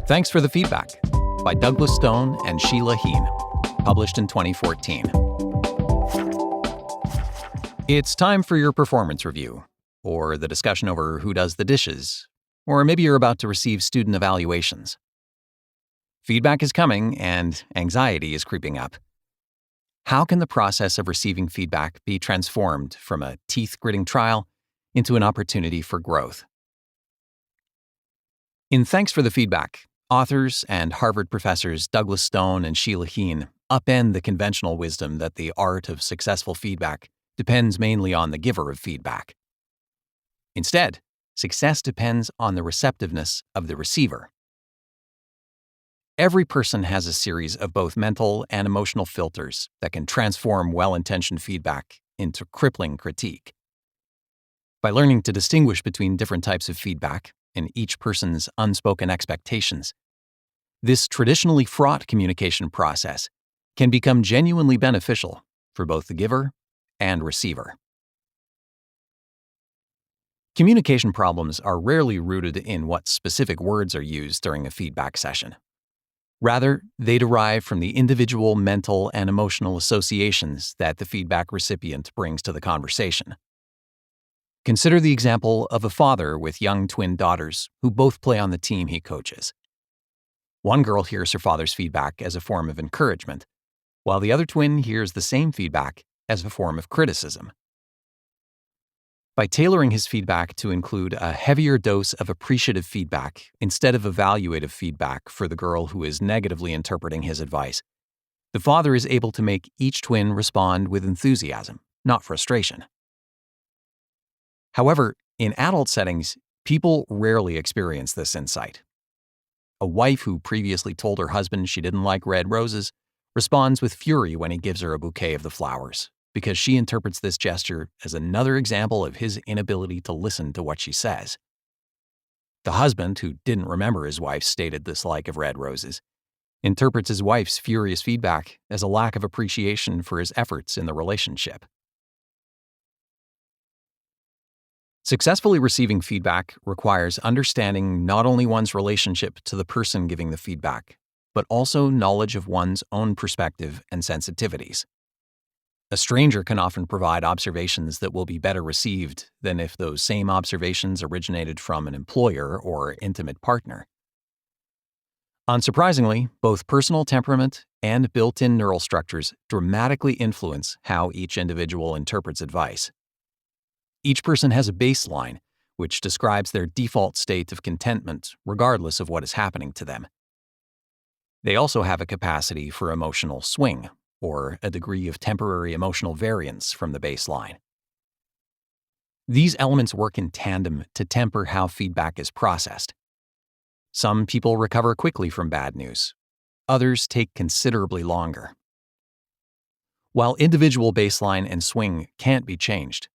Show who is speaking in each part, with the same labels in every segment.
Speaker 1: Thanks for the Feedback by Douglas Stone and Sheila Heen, published in 2014. It's time for your performance review, or the discussion over who does the dishes, or maybe you're about to receive student evaluations. Feedback is coming and anxiety is creeping up. How can the process of receiving feedback be transformed from a teeth-gritting trial into an opportunity for growth? In Thanks for the Feedback, authors and Harvard professors Douglas Stone and Sheila Heen upend the conventional wisdom that the art of successful feedback depends mainly on the giver of feedback. Instead, success depends on the receptiveness of the receiver. Every person has a series of both mental and emotional filters that can transform well-intentioned feedback into crippling critique. By learning to distinguish between different types of feedback and each person's unspoken expectations, this traditionally fraught communication process can become genuinely beneficial for both the giver and receiver. Communication problems are rarely rooted in what specific words are used during a feedback session. Rather, they derive from the individual mental and emotional associations that the feedback recipient brings to the conversation. Consider the example of a father with young twin daughters who both play on the team he coaches. One girl hears her father's feedback as a form of encouragement, while the other twin hears the same feedback as a form of criticism. By tailoring his feedback to include a heavier dose of appreciative feedback instead of evaluative feedback for the girl who is negatively interpreting his advice, the father is able to make each twin respond with enthusiasm, not frustration. However, in adult settings, people rarely experience this insight. A wife who previously told her husband she didn't like red roses responds with fury when he gives her a bouquet of the flowers, because she interprets this gesture as another example of his inability to listen to what she says. The husband, who didn't remember his wife's stated dislike of red roses, interprets his wife's furious feedback as a lack of appreciation for his efforts in the relationship. Successfully receiving feedback requires understanding not only one's relationship to the person giving the feedback, but also knowledge of one's own perspective and sensitivities. A stranger can often provide observations that will be better received than if those same observations originated from an employer or intimate partner. Unsurprisingly, both personal temperament and built-in neural structures dramatically influence how each individual interprets advice. Each person has a baseline, which describes their default state of contentment regardless of what is happening to them. They also have a capacity for emotional swing, or a degree of temporary emotional variance from the baseline. These elements work in tandem to temper how feedback is processed. Some people recover quickly from bad news. Others take considerably longer. While individual baseline and swing can't be changed,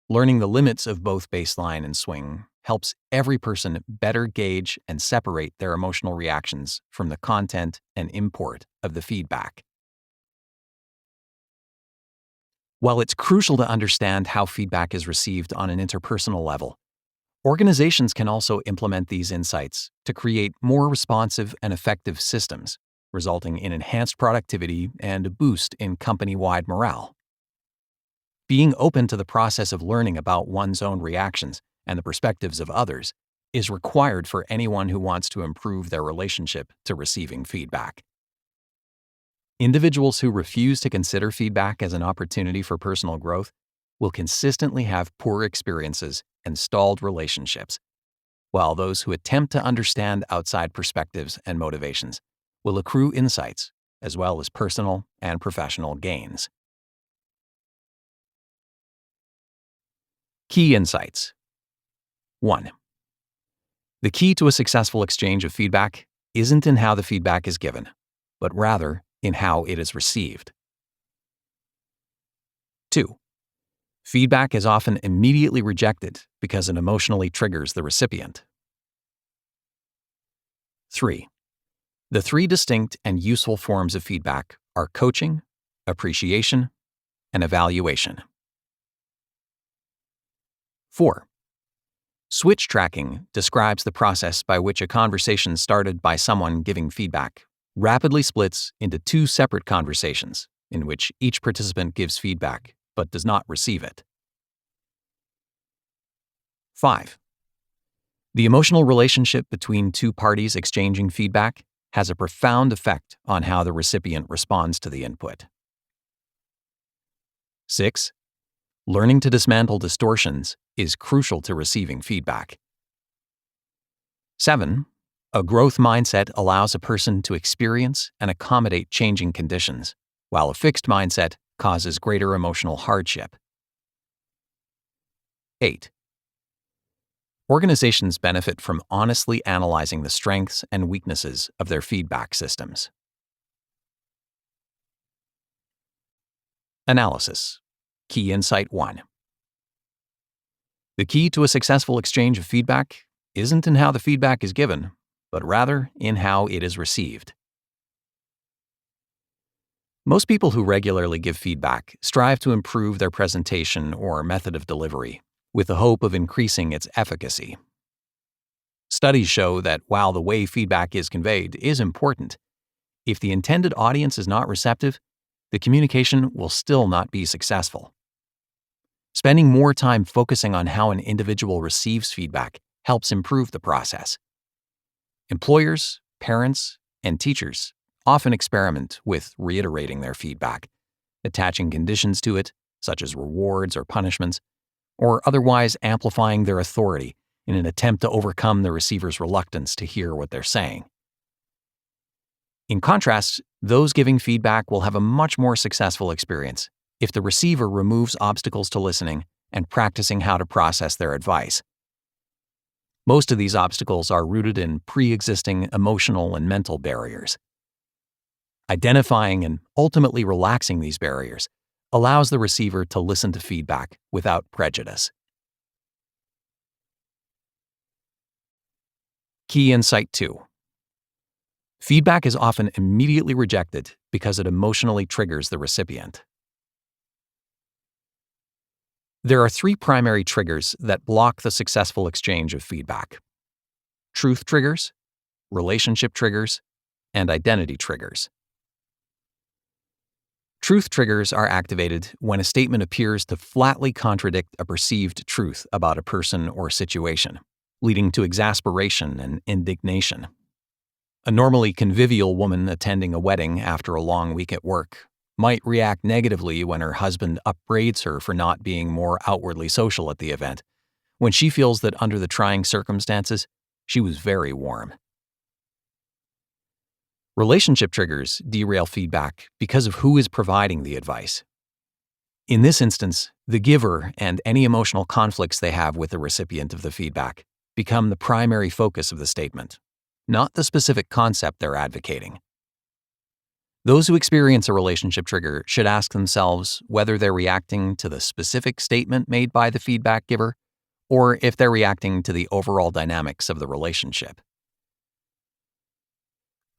Speaker 1: learning the limits of both baseline and swing helps every person better gauge and separate their emotional reactions from the content and import of the feedback. While it's crucial to understand how feedback is received on an interpersonal level, organizations can also implement these insights to create more responsive and effective systems, resulting in enhanced productivity and a boost in company-wide morale. Being open to the process of learning about one's own reactions and the perspectives of others is required for anyone who wants to improve their relationship to receiving feedback. Individuals who refuse to consider feedback as an opportunity for personal growth will consistently have poor experiences and stalled relationships, while those who attempt to understand outside perspectives and motivations will accrue insights as well as personal and professional gains. Key insights. 1. The key to a successful exchange of feedback isn't in how the feedback is given, but rather in how it is received. 2. Feedback is often immediately rejected because it emotionally triggers the recipient. 3. The three distinct and useful forms of feedback are coaching, appreciation, and evaluation. 4. Switch tracking describes the process by which a conversation started by someone giving feedback rapidly splits into two separate conversations in which each participant gives feedback but does not receive it. 5. The emotional relationship between two parties exchanging feedback has a profound effect on how the recipient responds to the input. 6. Learning to dismantle distortions is crucial to receiving feedback. 7. A growth mindset allows a person to experience and accommodate changing conditions, while a fixed mindset causes greater emotional hardship. 8. Organizations benefit from honestly analyzing the strengths and weaknesses of their feedback systems. Analysis. Key Insight 1. The key to a successful exchange of feedback isn't in how the feedback is given, but rather in how it is received. Most people who regularly give feedback strive to improve their presentation or method of delivery, with the hope of increasing its efficacy. Studies show that while the way feedback is conveyed is important, if the intended audience is not receptive, the communication will still not be successful. Spending more time focusing on how an individual receives feedback helps improve the process. Employers, parents, and teachers often experiment with reiterating their feedback, attaching conditions to it, such as rewards or punishments, or otherwise amplifying their authority in an attempt to overcome the receiver's reluctance to hear what they're saying. In contrast, those giving feedback will have a much more successful experience if the receiver removes obstacles to listening and practicing how to process their advice. Most of these obstacles are rooted in pre-existing emotional and mental barriers. Identifying and ultimately relaxing these barriers allows the receiver to listen to feedback without prejudice. Key Insight 2. Feedback is often immediately rejected because it emotionally triggers the recipient. There are three primary triggers that block the successful exchange of feedback: truth triggers, relationship triggers, and identity triggers. Truth triggers are activated when a statement appears to flatly contradict a perceived truth about a person or situation, leading to exasperation and indignation. A normally convivial woman attending a wedding after a long week at work might react negatively when her husband upbraids her for not being more outwardly social at the event, when she feels that under the trying circumstances, she was very warm. Relationship triggers derail feedback because of who is providing the advice. In this instance, the giver and any emotional conflicts they have with the recipient of the feedback become the primary focus of the statement, not the specific concept they're advocating. Those who experience a relationship trigger should ask themselves whether they're reacting to the specific statement made by the feedback giver, or if they're reacting to the overall dynamics of the relationship.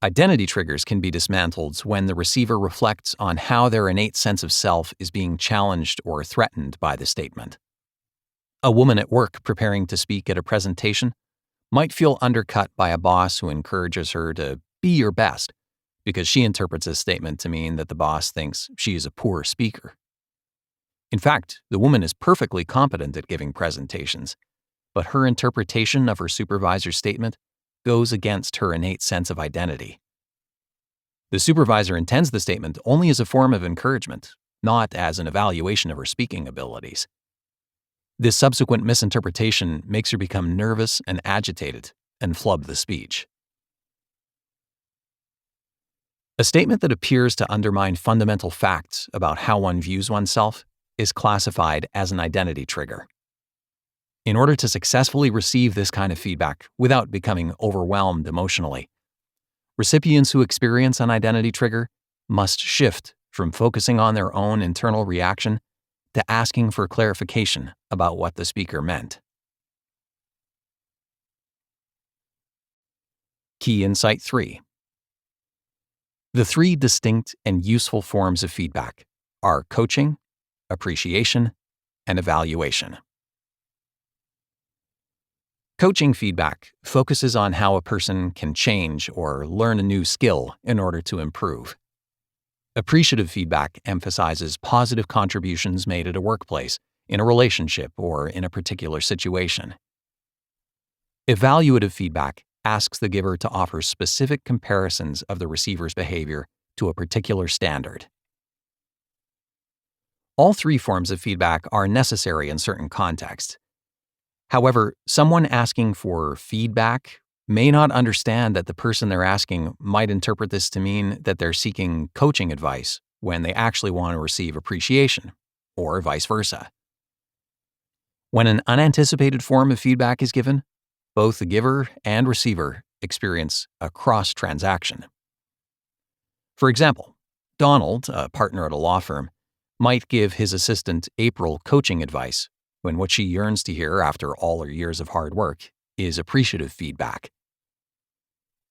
Speaker 1: Identity triggers can be dismantled when the receiver reflects on how their innate sense of self is being challenged or threatened by the statement. A woman at work preparing to speak at a presentation might feel undercut by a boss who encourages her to be your best, because she interprets this statement to mean that the boss thinks she is a poor speaker. In fact, the woman is perfectly competent at giving presentations, but her interpretation of her supervisor's statement goes against her innate sense of identity. The supervisor intends the statement only as a form of encouragement, not as an evaluation of her speaking abilities. This subsequent misinterpretation makes her become nervous and agitated and flub the speech. A statement that appears to undermine fundamental facts about how one views oneself is classified as an identity trigger. In order to successfully receive this kind of feedback without becoming overwhelmed emotionally, recipients who experience an identity trigger must shift from focusing on their own internal reaction to asking for clarification about what the speaker meant. Key Insight 3. The three distinct and useful forms of feedback are coaching, appreciation, and evaluation. Coaching feedback focuses on how a person can change or learn a new skill in order to improve. Appreciative feedback emphasizes positive contributions made at a workplace, in a relationship, or in a particular situation. Evaluative feedback asks the giver to offer specific comparisons of the receiver's behavior to a particular standard. All three forms of feedback are necessary in certain contexts. However, someone asking for feedback may not understand that the person they're asking might interpret this to mean that they're seeking coaching advice when they actually want to receive appreciation, or vice versa. When an unanticipated form of feedback is given, both the giver and receiver experience a cross-transaction. For example, Donald, a partner at a law firm, might give his assistant April coaching advice when what she yearns to hear after all her years of hard work is appreciative feedback.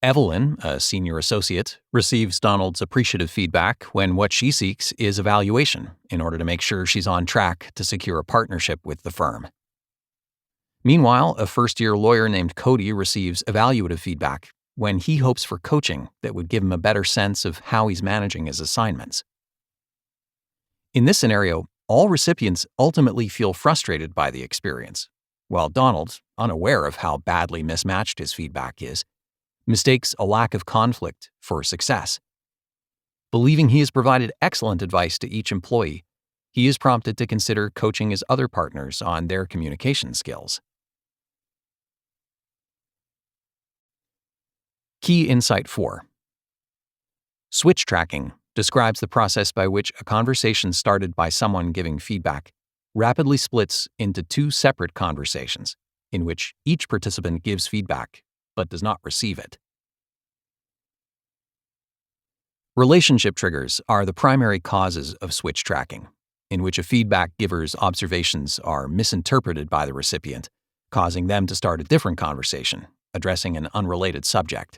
Speaker 1: Evelyn, a senior associate, receives Donald's appreciative feedback when what she seeks is evaluation in order to make sure she's on track to secure a partnership with the firm. Meanwhile, a first-year lawyer named Cody receives evaluative feedback when he hopes for coaching that would give him a better sense of how he's managing his assignments. In this scenario, all recipients ultimately feel frustrated by the experience, while Donald, unaware of how badly mismatched his feedback is, mistakes a lack of conflict for success. Believing he has provided excellent advice to each employee, he is prompted to consider coaching his other partners on their communication skills. Key Insight 4. Switch tracking describes the process by which a conversation started by someone giving feedback rapidly splits into two separate conversations in which each participant gives feedback but does not receive it. Relationship triggers are the primary causes of switch tracking, in which a feedback giver's observations are misinterpreted by the recipient, causing them to start a different conversation, addressing an unrelated subject.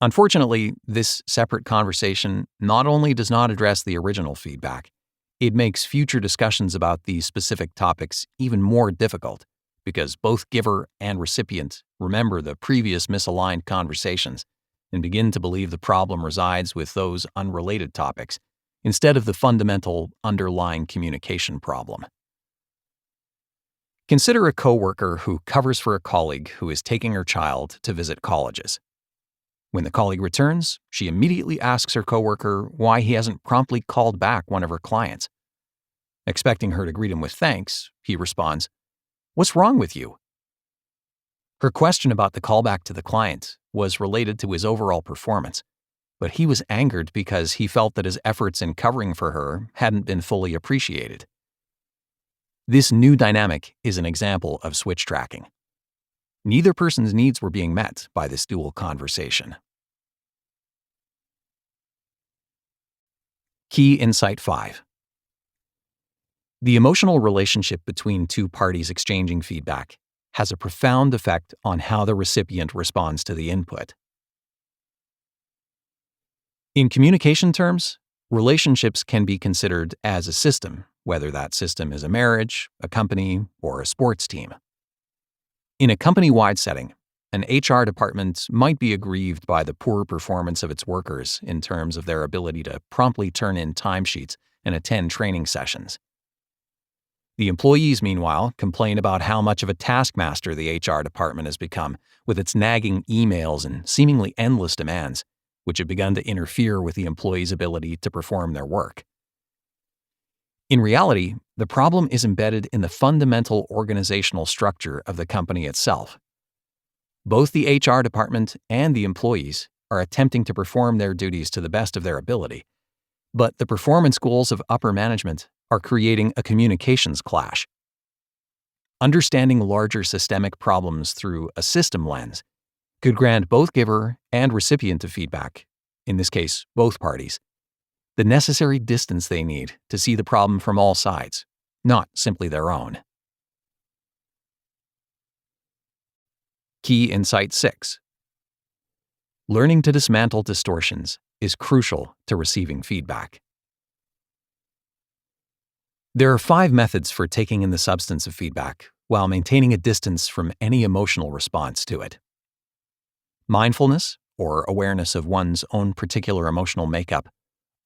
Speaker 1: Unfortunately, this separate conversation not only does not address the original feedback, it makes future discussions about these specific topics even more difficult because both giver and recipient remember the previous misaligned conversations and begin to believe the problem resides with those unrelated topics instead of the fundamental underlying communication problem. Consider a coworker who covers for a colleague who is taking her child to visit colleges. When the colleague returns, she immediately asks her coworker why he hasn't promptly called back one of her clients. Expecting her to greet him with thanks, he responds, "What's wrong with you?" Her question about the callback to the client was related to his overall performance, but he was angered because he felt that his efforts in covering for her hadn't been fully appreciated. This new dynamic is an example of switch tracking. Neither person's needs were being met by this dual conversation. Key Insight 5. The emotional relationship between two parties exchanging feedback has a profound effect on how the recipient responds to the input. In communication terms, relationships can be considered as a system, whether that system is a marriage, a company, or a sports team. In a company-wide setting, an HR department might be aggrieved by the poor performance of its workers in terms of their ability to promptly turn in timesheets and attend training sessions. The employees, meanwhile, complain about how much of a taskmaster the HR department has become with its nagging emails and seemingly endless demands, which have begun to interfere with the employees' ability to perform their work. In reality, the problem is embedded in the fundamental organizational structure of the company itself. Both the HR department and the employees are attempting to perform their duties to the best of their ability, but the performance goals of upper management are creating a communications clash. Understanding larger systemic problems through a system lens could grant both giver and recipient of feedback, in this case, both parties, the necessary distance they need to see the problem from all sides, not simply their own. Key Insight 6. Learning to dismantle distortions is crucial to receiving feedback. There are 5 methods for taking in the substance of feedback, while maintaining a distance from any emotional response to it. Mindfulness, or awareness of one's own particular emotional makeup,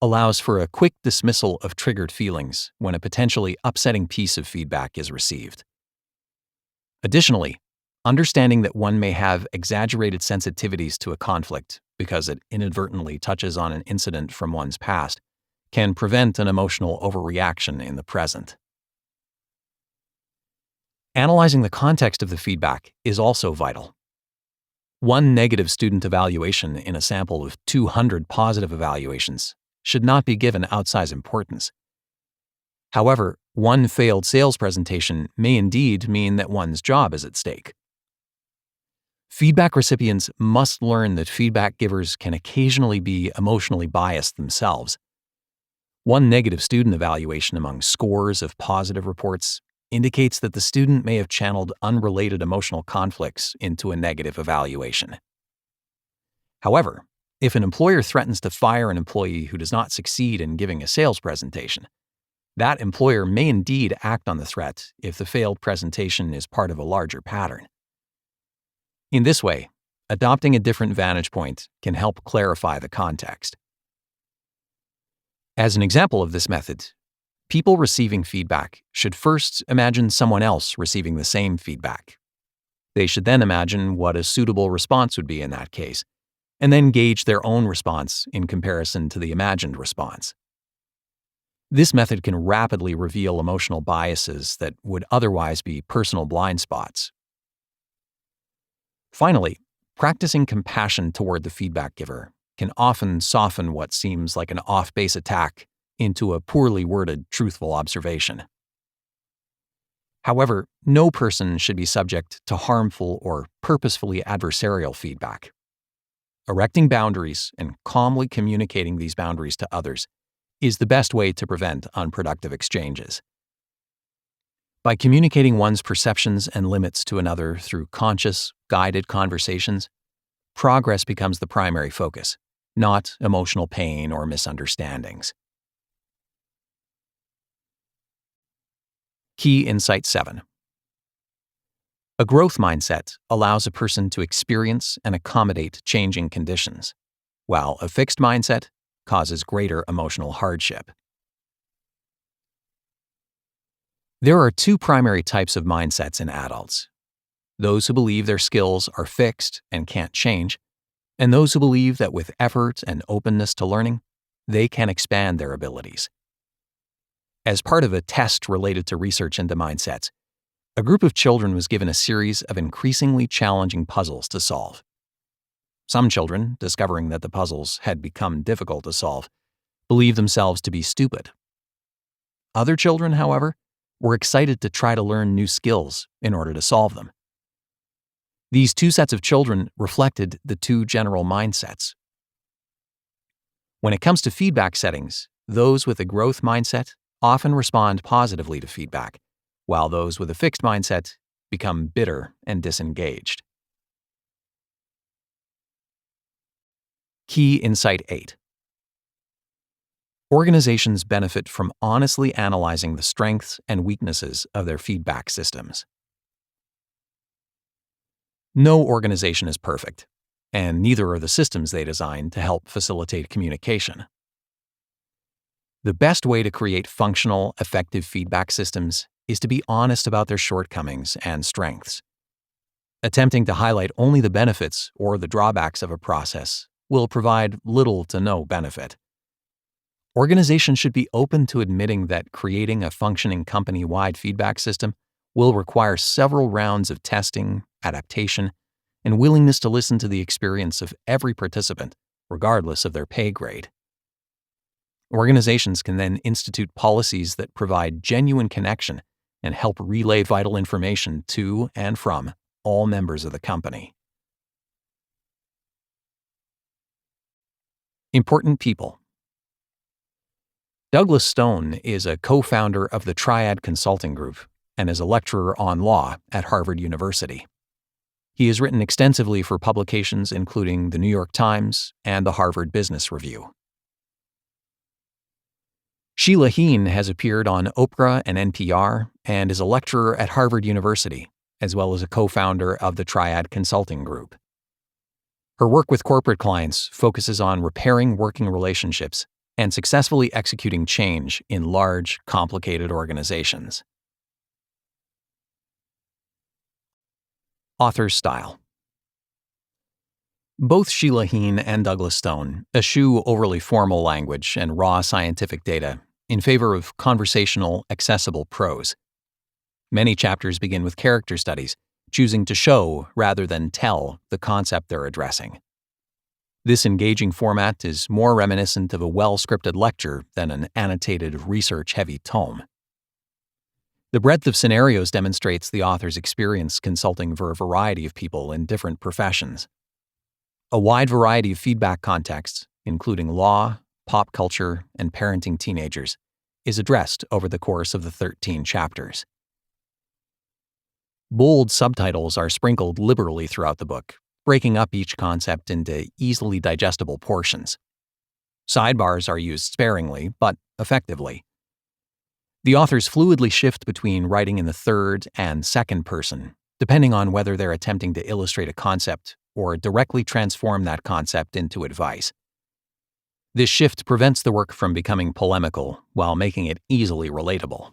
Speaker 1: allows for a quick dismissal of triggered feelings when a potentially upsetting piece of feedback is received. Additionally, understanding that one may have exaggerated sensitivities to a conflict because it inadvertently touches on an incident from one's past can prevent an emotional overreaction in the present. Analyzing the context of the feedback is also vital. One negative student evaluation in a sample of 200 positive evaluations should not be given outsized importance. However, one failed sales presentation may indeed mean that one's job is at stake. Feedback recipients must learn that feedback givers can occasionally be emotionally biased themselves. One negative student evaluation among scores of positive reports indicates that the student may have channeled unrelated emotional conflicts into a negative evaluation. However, if an employer threatens to fire an employee who does not succeed in giving a sales presentation, that employer may indeed act on the threat if the failed presentation is part of a larger pattern. In this way, adopting a different vantage point can help clarify the context. As an example of this method, people receiving feedback should first imagine someone else receiving the same feedback. They should then imagine what a suitable response would be in that case, and then gauge their own response in comparison to the imagined response. This method can rapidly reveal emotional biases that would otherwise be personal blind spots. Finally, practicing compassion toward the feedback giver can often soften what seems like an off-base attack into a poorly worded, truthful observation. However, no person should be subject to harmful or purposefully adversarial feedback. Erecting boundaries and calmly communicating these boundaries to others is the best way to prevent unproductive exchanges. By communicating one's perceptions and limits to another through conscious, guided conversations, progress becomes the primary focus, not emotional pain or misunderstandings. Key Insight 7. A growth mindset allows a person to experience and accommodate changing conditions, while a fixed mindset causes greater emotional hardship. There are two primary types of mindsets in adults: those who believe their skills are fixed and can't change, and those who believe that with effort and openness to learning, they can expand their abilities. As part of a test related to research into mindsets, a group of children was given a series of increasingly challenging puzzles to solve. Some children, discovering that the puzzles had become difficult to solve, believed themselves to be stupid. Other children, however, were excited to try to learn new skills in order to solve them. These two sets of children reflected the two general mindsets. When it comes to feedback settings, those with a growth mindset often respond positively to feedback, while those with a fixed mindset become bitter and disengaged. Key Insight 8. Organizations benefit from honestly analyzing the strengths and weaknesses of their feedback systems. No organization is perfect, and neither are the systems they design to help facilitate communication. The best way to create functional, effective feedback systems is to be honest about their shortcomings and strengths. Attempting to highlight only the benefits or the drawbacks of a process will provide little to no benefit. Organizations should be open to admitting that creating a functioning company-wide feedback system will require several rounds of testing, adaptation, and willingness to listen to the experience of every participant, regardless of their pay grade. Organizations can then institute policies that provide genuine connection and help relay vital information to and from all members of the company. Important people. Douglas Stone is a co-founder of the Triad Consulting Group and is a lecturer on law at Harvard University. He has written extensively for publications including the New York Times and the Harvard Business Review. Sheila Heen has appeared on Oprah and NPR and is a lecturer at Harvard University, as well as a co-founder of the Triad Consulting Group. Her work with corporate clients focuses on repairing working relationships and successfully executing change in large, complicated organizations. Author's style. Both Sheila Heen and Douglas Stone eschew overly formal language and raw scientific data in favor of conversational, accessible prose. Many chapters begin with character studies, choosing to show rather than tell the concept they're addressing. This engaging format is more reminiscent of a well-scripted lecture than an annotated, research-heavy tome. The breadth of scenarios demonstrates the author's experience consulting for a variety of people in different professions. A wide variety of feedback contexts, including law, pop culture, and parenting teenagers, is addressed over the course of the 13 chapters. Bold subtitles are sprinkled liberally throughout the book, breaking up each concept into easily digestible portions. Sidebars are used sparingly, but effectively. The authors fluidly shift between writing in the third and second person, depending on whether they're attempting to illustrate a concept or directly transform that concept into advice. This shift prevents the work from becoming polemical while making it easily relatable.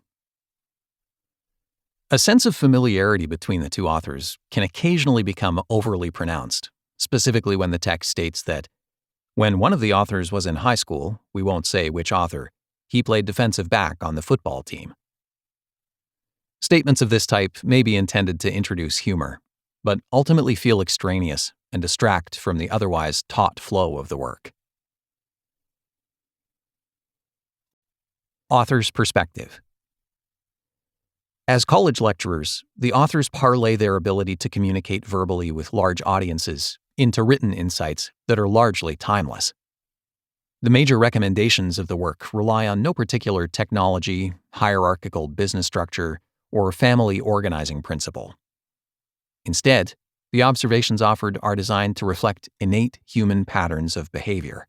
Speaker 1: A sense of familiarity between the two authors can occasionally become overly pronounced, specifically when the text states that, when one of the authors was in high school, we won't say which author, he played defensive back on the football team. Statements of this type may be intended to introduce humor, but ultimately feel extraneous and distract from the otherwise taut flow of the work. Author's perspective. As college lecturers, the authors parlay their ability to communicate verbally with large audiences into written insights that are largely timeless. The major recommendations of the work rely on no particular technology, hierarchical business structure, or family organizing principle. Instead, the observations offered are designed to reflect innate human patterns of behavior.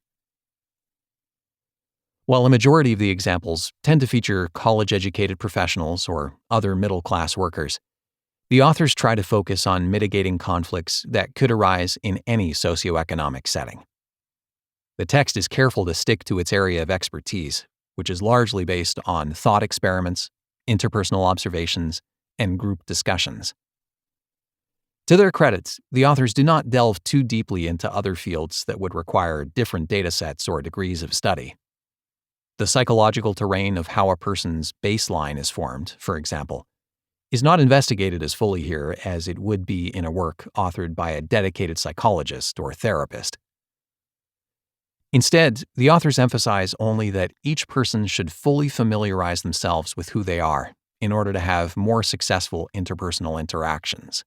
Speaker 1: While a majority of the examples tend to feature college-educated professionals or other middle-class workers, the authors try to focus on mitigating conflicts that could arise in any socioeconomic setting. The text is careful to stick to its area of expertise, which is largely based on thought experiments, interpersonal observations, and group discussions. To their credit, the authors do not delve too deeply into other fields that would require different datasets or degrees of study. The psychological terrain of how a person's baseline is formed, for example, is not investigated as fully here as it would be in a work authored by a dedicated psychologist or therapist. Instead, the authors emphasize only that each person should fully familiarize themselves with who they are in order to have more successful interpersonal interactions.